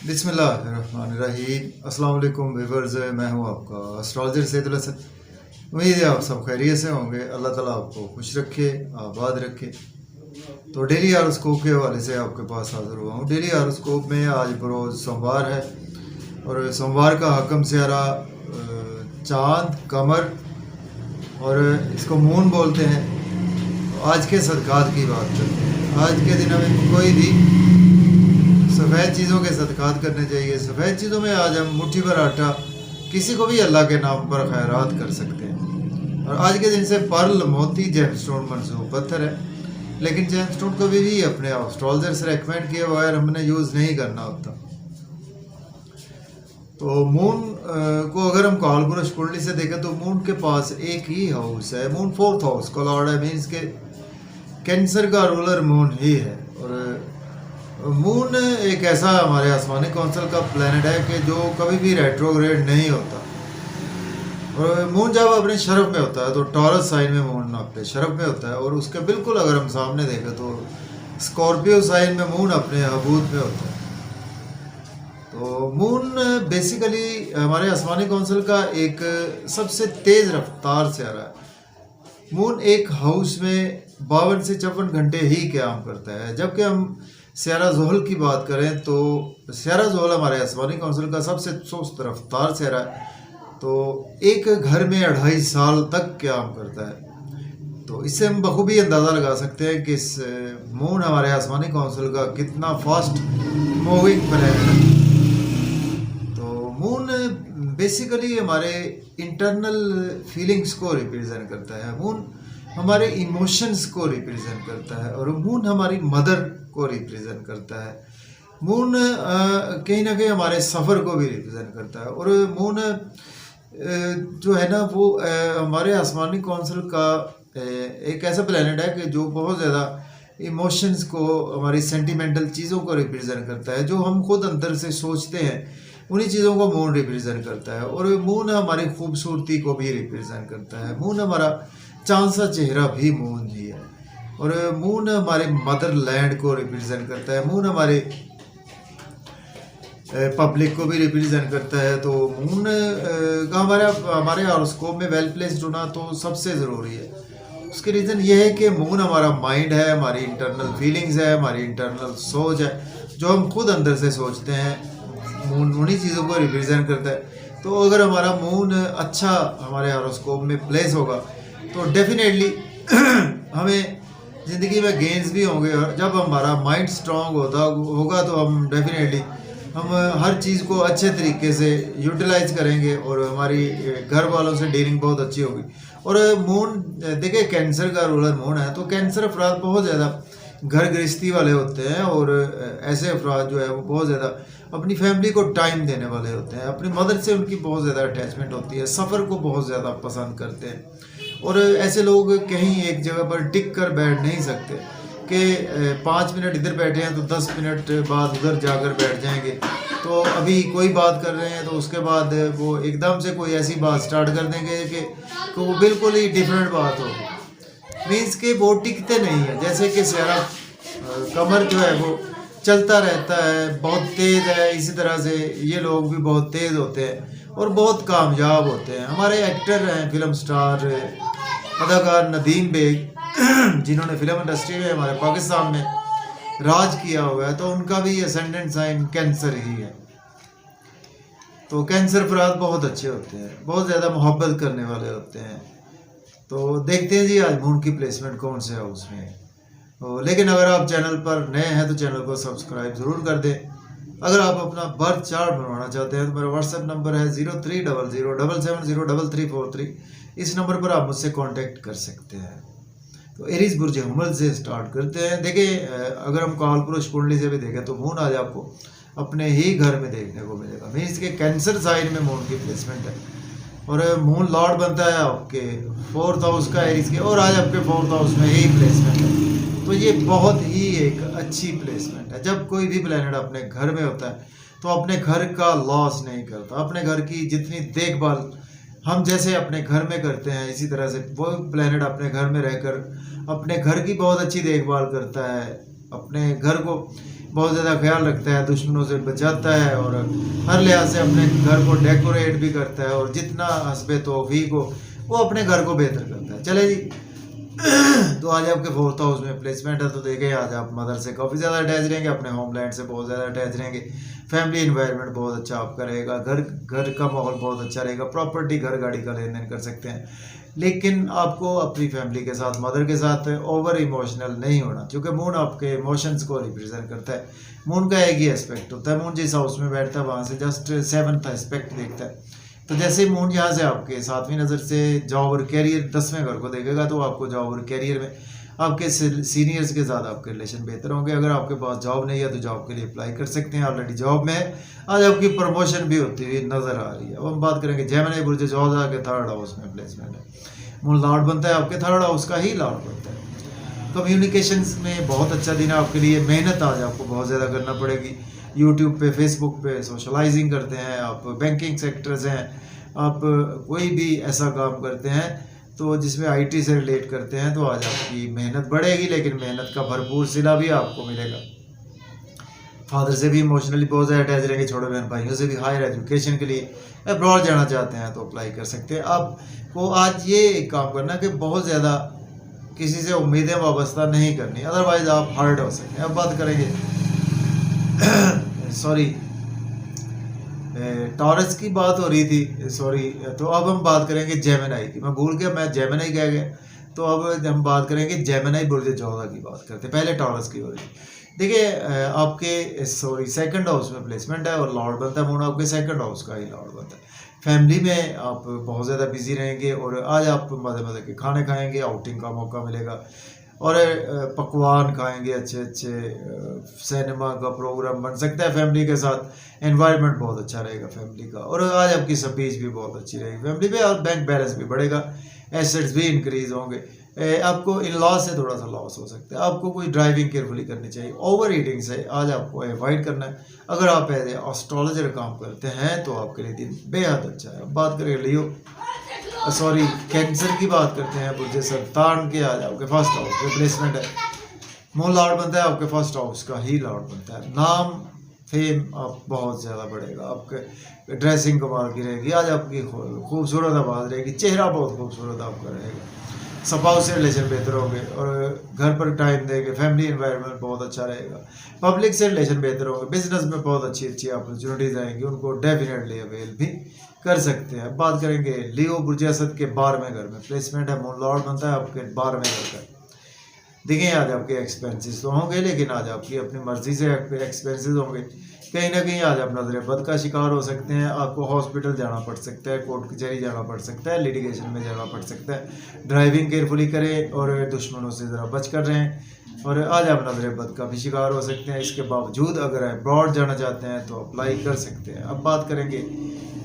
बिस्मिल्लाहिर्रहमानिर्रहीम। अस्सलाम वालेकुम व्यूअर्स, मैं हूं आपका एस्ट्रोलॉजर सैयदुल हसन। उम्मीद है आप सब खैरियत से होंगे। अल्लाह ताला आपको खुश रखे, आबाद रखे। तो डेली हॉरोस्कोप के हवाले से आपके पास हाजिर हुआ हूं। डेली हॉरोस्कोप में आज बरोज़ सोमवार है और सोमवार का हकम सियारा चाँद, कमर और इसको मून बोलते हैं। आज के सदक़ात की बात करते हैं। आज के दिन हमें कोई भी सफ़ेद चीज़ों के सदक़ात करने चाहिए। सफ़ेद चीज़ों में आज हम मुट्ठी भर आटा किसी को भी अल्लाह के नाम पर खैरात कर सकते हैं। और आज के दिन से पर्ल, मोती, जेमस्टोन मंसूब पत्थर है, लेकिन जेमस्टोन को भी अपने एस्ट्रोलॉजर से रेकमेंड किया हुआ है, हमने यूज़ नहीं करना होता। तो मून को अगर हम कालपुरुष कुंडली से देखें तो मून के पास एक ही हाउस है। मून 4th हाउस का लॉर्ड है, मीन्स के कैंसर का रूलर मून ही है। और मून एक ऐसा हमारे आसमानी कौंसिल का प्लैनेट है कि जो कभी भी रेट्रोग्रेड नहीं होता। और मून जब अपने शरफ में होता है तो टॉरस साइन में मून अपने शरफ में होता है, और उसके बिल्कुल अगर हम सामने देखें तो स्कॉर्पियो साइन में मून अपने हबूत में होता है। तो मून बेसिकली हमारे आसमानी कौंसिल का एक सबसे तेज़ रफ्तार सियारा है। मून एक हाउस में 52 से 54 घंटे ही क़याम करता है। जबकि हम सियारा ज़ोहल की बात करें तो सियारा ज़ोहल हमारे आसमानी कौंसिल का सबसे सुस्त रफ्तार सियारा है। तो एक घर में 2.5 साल तक क़याम करता है। तो इससे हम बखूबी अंदाज़ा लगा सकते हैं कि इस मून हमारे आसमानी कौंसिल का कितना फास्ट मूविंग प्लैनेट है। तो मून बेसिकली हमारे इंटरनल फीलिंग्स को रिप्रेजेंट करता है। मून हमारे इमोशंस को रिप्रेजेंट करता है और मून हमारी मदर को रिप्रेजेंट करता है। मून कहीं ना कहीं हमारे सफ़र को भी रिप्रेजेंट करता है। और मून जो है ना वो हमारे आसमानी कौंसिल का एक ऐसा प्लैनेट है कि जो बहुत ज़्यादा इमोशंस को, हमारी सेंटिमेंटल चीज़ों को रिप्रेजेंट करता है। जो हम खुद अंदर से सोचते हैं उन्हीं चीज़ों को मून रिप्रेजेंट करता है। और मून हमारी खूबसूरती को भी रिप्रेजेंट करता है। मून हमारा चांद सा चेहरा भी मून ही है। और मून हमारे मदर लैंड को रिप्रेजेंट करता है। मून हमारे पब्लिक को भी रिप्रेजेंट करता है। तो मून का हमारे हॉरोस्कोप में वेल प्लेस्ड होना तो सबसे ज़रूरी है। उसके रीज़न ये है कि मून हमारा माइंड है, हमारी इंटरनल फीलिंग्स है, हमारी इंटरनल सोच है, जो हम खुद अंदर से सोचते हैं। मून उन्हीं चीज़ों को रिप्रेजेंट करता है। तो अगर हमारा मून अच्छा हमारे हॉरोस्कोप में प्लेस होगा तो डेफिनेटली हमें ज़िंदगी में गेंस भी होंगे। और जब हमारा माइंड स्ट्रांग होगा तो हम डेफिनेटली हम हर चीज़ को अच्छे तरीके से यूटिलाइज करेंगे और हमारी घर वालों से डीलिंग बहुत अच्छी होगी। और मून देखिए कैंसर का रूलर मून है, तो कैंसर अफराद बहुत ज़्यादा घर गृहस्थी वाले होते हैं। और ऐसे अफराद जो है वो बहुत ज़्यादा अपनी फैमिली को टाइम देने वाले होते हैं। अपनी मदर से उनकी बहुत ज़्यादा अटैचमेंट होती है, सफ़र को बहुत ज़्यादा पसंद करते हैं। और ऐसे लोग कहीं एक जगह पर टिक कर बैठ नहीं सकते कि 5 मिनट इधर बैठे हैं तो 10 मिनट बाद उधर जाकर बैठ जाएंगे। तो अभी कोई बात कर रहे हैं तो उसके बाद वो एकदम से कोई ऐसी बात स्टार्ट कर देंगे कि वो बिल्कुल ही डिफरेंट बात होगी। मीन्स के वो टिकते नहीं है। जैसे कि सियारा कमर जो है वो चलता रहता है, बहुत तेज़ है। इसी तरह से ये लोग भी बहुत तेज़ होते हैं और बहुत कामयाब होते हैं। हमारे एक्टर हैं, फिल्म स्टार अदाकार नदीम बेग, जिन्होंने फिल्म इंडस्ट्री में हमारे पाकिस्तान में राज किया हुआ है, तो उनका भी असेंडेंट साइन कैंसर ही है। तो कैंसर अफराद बहुत अच्छे होते हैं, बहुत ज़्यादा मोहब्बत करने वाले होते हैं। तो देखते हैं जी आज मून की प्लेसमेंट कौन से हाउस में है। लेकिन अगर आप चैनल पर नए हैं तो चैनल को सब्सक्राइब ज़रूर कर दें। अगर आप अपना बर्थ चार्ट बनवाना चाहते हैं तो मेरा व्हाट्सएप नंबर है 030077034343। इस नंबर पर आप मुझसे कांटेक्ट कर सकते हैं। तो एरीज बुर्ज हमल से स्टार्ट करते हैं। देखिए अगर हम कालपुरुष कुंडली से भी देखें तो मून आज आपको अपने ही घर में देखने को मिलेगा। मीन्स के कैंसर साइन में मून की प्लेसमेंट है। और मून लॉर्ड बनता है आपके 4th हाउस का एरीज के, और आज आपके 4th हाउस में ही प्लेसमेंट है। तो ये बहुत ही एक अच्छी प्लेसमेंट है। जब कोई भी प्लैनेट अपने घर में होता है तो अपने घर का लॉस नहीं करता। अपने घर की जितनी देखभाल हम जैसे अपने घर में करते हैं, इसी तरह से वो प्लैनेट अपने घर में रहकर अपने घर की बहुत अच्छी देखभाल करता है। अपने घर को बहुत ज़्यादा ख्याल रखता है, दुश्मनों से बचाता है और हर लिहाज से अपने घर को डेकोरेट भी करता है और जितना हस्बे तौफीक हो वो अपने घर को बेहतर करता है। चले जी तो आज आपके 4th हाउस में प्लेसमेंट है, तो देखें आज आप मदर से काफ़ी ज़्यादा अटैच रहेंगे, अपने होमलैंड से बहुत ज़्यादा अटैच रहेंगे, फैमिली इन्वायरमेंट बहुत अच्छा आपका रहेगा, घर का माहौल बहुत अच्छा रहेगा, प्रॉपर्टी घर गाड़ी का लेन देन कर सकते हैं। लेकिन आपको अपनी फैमिली के साथ, मदर के साथ ओवर इमोशनल नहीं होना, क्योंकि मून आपके इमोशंस को रिप्रेजेंट करता है। मून का एक ही एस्पेक्ट होता है, मून जिस हाउस में बैठता है वहाँ से जस्ट 7th एस्पेक्ट देखता है। तो जैसे मून यहाँ से आपके 7वीं नज़र से जॉब और कैरियर 10वें घर को देखेगा, तो आपको जॉब और कैरियर में आपके सीनियर्स के साथ आपके रिलेशन बेहतर होंगे। अगर आपके पास जॉब नहीं है तो जॉब के लिए अप्लाई कर सकते हैं, ऑलरेडी जॉब में है, आज आपकी प्रमोशन भी होती हुई नज़र आ रही है। अब हम बात करेंगे जेमिनी बुर्ज जोधा के 3rd हाउस में प्लेसमेंट है। मून लॉर्ड बनता है आपके 3rd हाउस का ही लॉर्ड बनता है। कम्युनिकेशंस में बहुत अच्छा दिन है आपके लिए। मेहनत आज आपको बहुत ज़्यादा करना पड़ेगी। यूट्यूब पे, फेसबुक पे सोशलाइजिंग करते हैं आप, बैंकिंग सेक्टर्स हैं, आप कोई भी ऐसा काम करते हैं तो जिसमें आईटी से रिलेट करते हैं, तो आज आपकी मेहनत बढ़ेगी, लेकिन मेहनत का भरपूर सिला भी आपको मिलेगा। फादर से भी इमोशनली बहुत ज़्यादा अटैच रहेंगे, छोटे बहन भाइयों से भी। हायर एजुकेशन के लिए अब्रॉड जाना चाहते हैं तो अप्लाई कर सकते हैं। आपको आज ये एक काम करना कि बहुत ज़्यादा किसी से उम्मीदें वाबस्ता नहीं करनी, अदरवाइज आप हर्ट हो सकते हैं। अब बात करेंगे सॉरी टॉरस की बात हो रही थी, सॉरी, तो अब हम बात करेंगे जेमिनी की। मैं भूल गया, मैं जेमिनी कह गया। तो अब हम बात करेंगे जेमिनी बुर्ज जोधा की बात करते हैं, पहले टॉरस की हो रही। देखिए आपके 2nd हाउस में प्लेसमेंट है और लॉर्ड बनता है मून आपके 2nd हाउस का ही लॉर्ड बनता है। फैमिली में आप बहुत ज़्यादा बिजी रहेंगे और आज आप मज़े मज़े के खाने खाएंगे, आउटिंग का मौका मिलेगा और पकवान खाएंगे अच्छे अच्छे, सिनेमा का प्रोग्राम बन सकता है फैमिली के साथ, एनवायरनमेंट बहुत अच्छा रहेगा फैमिली का। और आज आपकी स्पीच भी बहुत अच्छी रहेगी फैमिली पे, और बैंक बैलेंस भी बढ़ेगा, एसेट्स भी इंक्रीज होंगे। आपको इन लॉस से थोड़ा सा लॉस हो सकता है, आपको कोई ड्राइविंग केयरफुली करनी चाहिए, ओवर ईटिंग से आज आपको अवॉइड करना है। अगर आप एज ए एस्ट्रोलॉजर काम करते हैं तो आपके लिए दिन बेहद अच्छा है। बात करें लियो सॉरी कैंसर की बात करते हैं, बुर्ज सरतान के आज आपके 1st हाउस में प्लेसमेंट है। मून लॉर्ड बनता है आपके 1st हाउस का ही लॉर्ड बनता है। नाम फेम आप बहुत ज़्यादा बढ़ेगा, आपके ड्रेसिंग कमाल की रहेगी, आज आपकी खूबसूरत आवाज़ रहेगी, चेहरा बहुत खूबसूरत आपका रहेगा, स्पाउस से रिलेशन बेहतर होंगे और घर पर टाइम देंगे, फैमिली एनवायरनमेंट बहुत अच्छा रहेगा, पब्लिक से रिलेशन बेहतर होंगे, बिजनेस में बहुत अच्छी अच्छी अपॉर्चुनिटीज़ आएंगी, उनको डेफिनेटली अवेल भी कर सकते हैं। बात करेंगे लियो बुर्ज असद के 12वें घर में प्लेसमेंट है, मून लॉर्ड बनता है आपके 12वें घर का। देखें आज आपके एक्सपेंसेस तो होंगे, लेकिन आज आपकी अपनी मर्जी से एक्सपेंसेस होंगे। कहीं ना कहीं आज आप नजर बद का शिकार हो सकते हैं, आपको हॉस्पिटल जाना पड़ सकता है, कोर्ट कचहरी जाना पड़ सकता है, लिटिगेशन में जाना पड़ सकता है। ड्राइविंग केयरफुली करें और दुश्मनों से ज़रा बच कर रहें, और आज आप नजर बद का भी शिकार हो सकते हैं। इसके बावजूद अगर अब्रॉड जाना चाहते हैं तो अप्लाई कर सकते हैं। अब बात करेंगे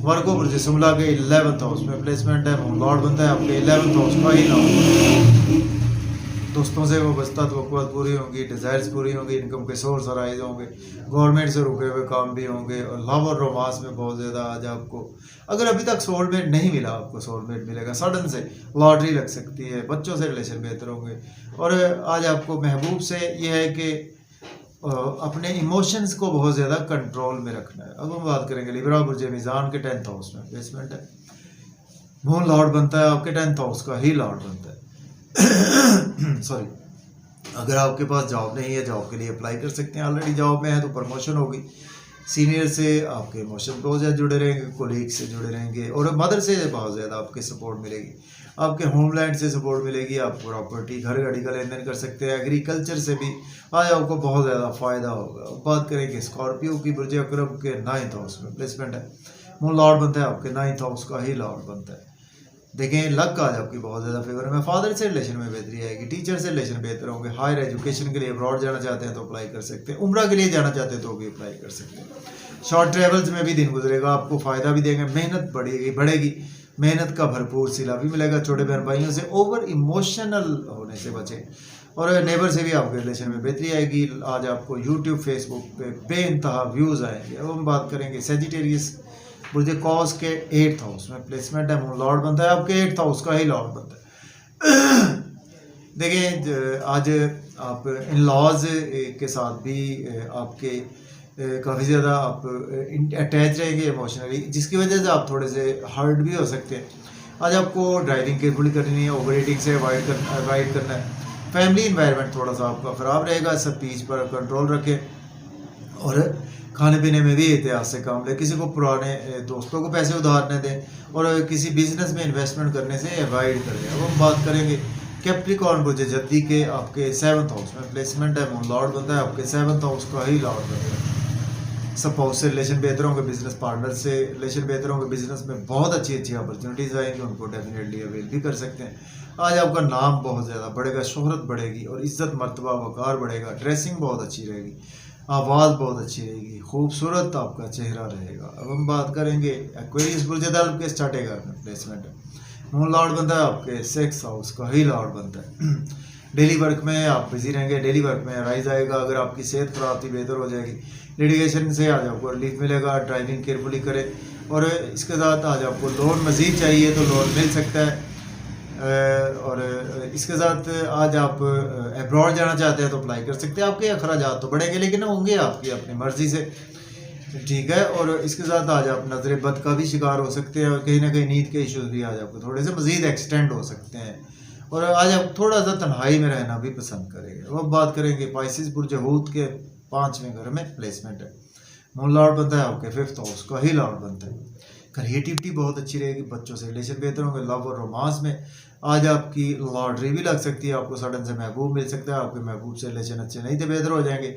वर्गो बुर्ज शिमला के 11th हाउस में प्लेसमेंट है, मून लॉर्ड बनता है आपके 11th हाउस का ही नाम। दोस्तों से वाबस्ता तवक्कुआत पूरी होंगी, डिज़ायर्स पूरी होंगी, इनकम के सोर्स अराइज होंगे, गवर्नमेंट से रुके हुए काम भी होंगे, और लव और रोमांस में बहुत ज़्यादा आज आपको, अगर अभी तक सोलमेट नहीं मिला आपको सोलमेट मिलेगा, सडन से लॉटरी लग सकती है, बच्चों से रिलेशन बेहतर होंगे। और आज आपको महबूब से यह है कि अपने इमोशंस को बहुत ज़्यादा कंट्रोल में रखना है। अब हम बात करेंगे लिब्रा बुर्ज मीज़ान के 10th हाउस में प्लेसमेंट है, मून लॉर्ड बनता है आपके 10th हाउस का ही लॉर्ड बनता है। सॉरी, अगर आपके पास जॉब नहीं है, जॉब के लिए अप्लाई कर सकते हैं, ऑलरेडी जॉब में है तो प्रमोशन होगी, सीनियर से आपके इमोशन बहुत ज़्यादा जुड़े रहेंगे, कोलीग से जुड़े रहेंगे, और मदर से बहुत ज़्यादा आपके सपोर्ट मिलेगी, आपके होमलैंड से सपोर्ट मिलेगी, आप प्रॉपर्टी घर गाड़ी का लेन देन कर सकते हैं, एग्रीकल्चर से भी आज आपको बहुत ज़्यादा फ़ायदा होगा। बात करेंगे स्कॉर्पियो की बुर्ज अकरम के 9th हाउस में प्लेसमेंट है, मून लॉर्ड बनता है आपके 9th हाउस का ही लॉर्ड बनता है। देखें लक आज आपकी बहुत ज़्यादा फेवर में, फादर से रिलेशन में बेहतरी आएगी, टीचर से रिलेशन बेहतर होंगे, हायर एजुकेशन के लिए अब्रॉड जाना चाहते हैं तो अप्लाई कर सकते हैं, उम्रा के लिए जाना चाहते हैं तो भी अप्लाई कर सकते हैं। शॉर्ट ट्रेवल्स में भी दिन गुजरेगा, आपको फ़ायदा भी देंगे, मेहनत बढ़ेगी, मेहनत का भरपूर सिला भी मिलेगा। छोटे बहन भाइयों से ओवर इमोशनल होने से बचें, और नेबर से भी आपके रिलेशन में बेहतरी आएगी। आज आपको यूट्यूब फेसबुक पे बेइंतहा व्यूज़ आएंगे। अब हम बात करेंगे सेजिटेरियस बुर्ज कॉस के 8th हाउस में प्लेसमेंट है, मून लॉर्ड बनता है आपके 8th हाउस का ही लॉर्ड बनता है। देखें आज आप इन लॉज के साथ भी आपके काफ़ी ज़्यादा आप अटैच रहेंगे इमोशनली, जिसकी वजह से आप थोड़े से हर्ट भी हो सकते हैं। आज आपको ड्राइविंग केयरफुली करनी है, ओवर ईटिंग से अवॉइड करना है। फैमिली इन्वायरमेंट थोड़ा सा आपका ख़राब रहेगा, सब पीच पर कंट्रोल रखें और खाने पीने में भी एहतियात से काम लें। किसी को पुराने दोस्तों को पैसे उधार न दें और किसी बिजनेस में इन्वेस्टमेंट करने से अवॉइड करें। अब हम बात करेंगे कैप्रिकॉर्न बुझे जल्दी के आपके 7th हाउस में प्लेसमेंट है, मून लॉर्ड बनता है, आपके 7th हाउस का ही लॉर्ड बनता है। स्पाउस से रिलेशन बेहतर होंगे, बिजनेस पार्टनर से रिलेशन बेहतर होंगे, बिजनेस में बहुत अच्छी अच्छी अपॉर्चुनिटीज़ आएंगी, उनको डेफिनेटली अवेल भी कर सकते हैं। आज आपका नाम बहुत ज़्यादा बढ़ेगा, शोहरत बढ़ेगी और इज़्ज़त मर्तबा वक़ार बढ़ेगा। ड्रेसिंग बहुत अच्छी रहेगी, आवाज़ बहुत अच्छी रहेगी, खूबसूरत आपका चेहरा रहेगा। अब हम बात करेंगे एक्वेरियस बुर्ज दल्व के स्टार्टे घर में प्लेसमेंट है, मून लॉर्ड बनता है, आपके 6th हाउस का ही लॉर्ड बनता है। डेली वर्क में आप बिजी रहेंगे, डेली वर्क में राइज आएगा। अगर आपकी सेहत खराब थी बेहतर हो जाएगी, लिटिगेशन से आज आपको रिलीफ मिलेगा। ड्राइविंग केयरफुली करें और इसके साथ आज आपको लोन मज़ीद चाहिए तो लोन मिल सकता है। और इसके साथ आज आप अब्रॉड जाना चाहते हैं तो अप्लाई कर सकते हैं। आपके अखराजात तो बढ़ेंगे लेकिन होंगे आपकी अपनी मर्ज़ी से, ठीक है। और इसके साथ आज आप नज़र बद का भी शिकार हो सकते हैं और कहीं ना कहीं नींद के इश्यूज भी आज आपको थोड़े से मज़ीद एक्सटेंड हो सकते हैं और आज आप थोड़ा सा तन्हाई में रहना भी पसंद करेंगे। अब बात करेंगे पाइसिस बुर्ज हूत के 5वें घर में प्लेसमेंट है, मून लॉर्ड बनता है, आपके 5th हाउस का ही लॉर्ड बनता है। क्रिएटिविटी बहुत अच्छी रहेगी, बच्चों से रिलेशन बेहतर होंगे। लव और रोमांस में आज आपकी लॉटरी भी लग सकती है, आपको सडन से महबूब मिल सकता है, आपके महबूब से रिलेशन अच्छे नहीं थे बेहतर हो जाएंगे।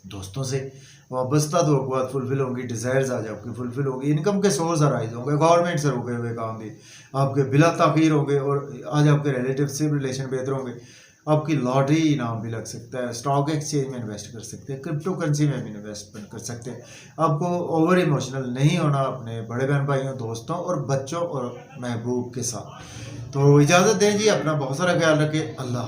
दोस्तों से वाबस्ता तो बात फुलफिल होंगी, डिज़ायर्स आज आपकी फुलफिल होंगी। इनकम के सोर्स अराइज होंगे, गवर्नमेंट से रुके हुए काम भी आपके बिला ताख़ीर होंगे और आज आपके रिलेटिव से रिलेशन बेहतर होंगे। आपकी लॉटरी इनाम भी लग सकता है, स्टॉक एक्सचेंज में इन्वेस्ट कर सकते हैं, क्रिप्टो करेंसी में भी इन्वेस्टमेंट कर सकते हैं। आपको ओवर इमोशनल नहीं होना अपने बड़े बहन भाइयों, दोस्तों और बच्चों और महबूब के साथ। तो इजाज़त दें जी, अपना बहुत सारा ख्याल रखें। अल्लाह।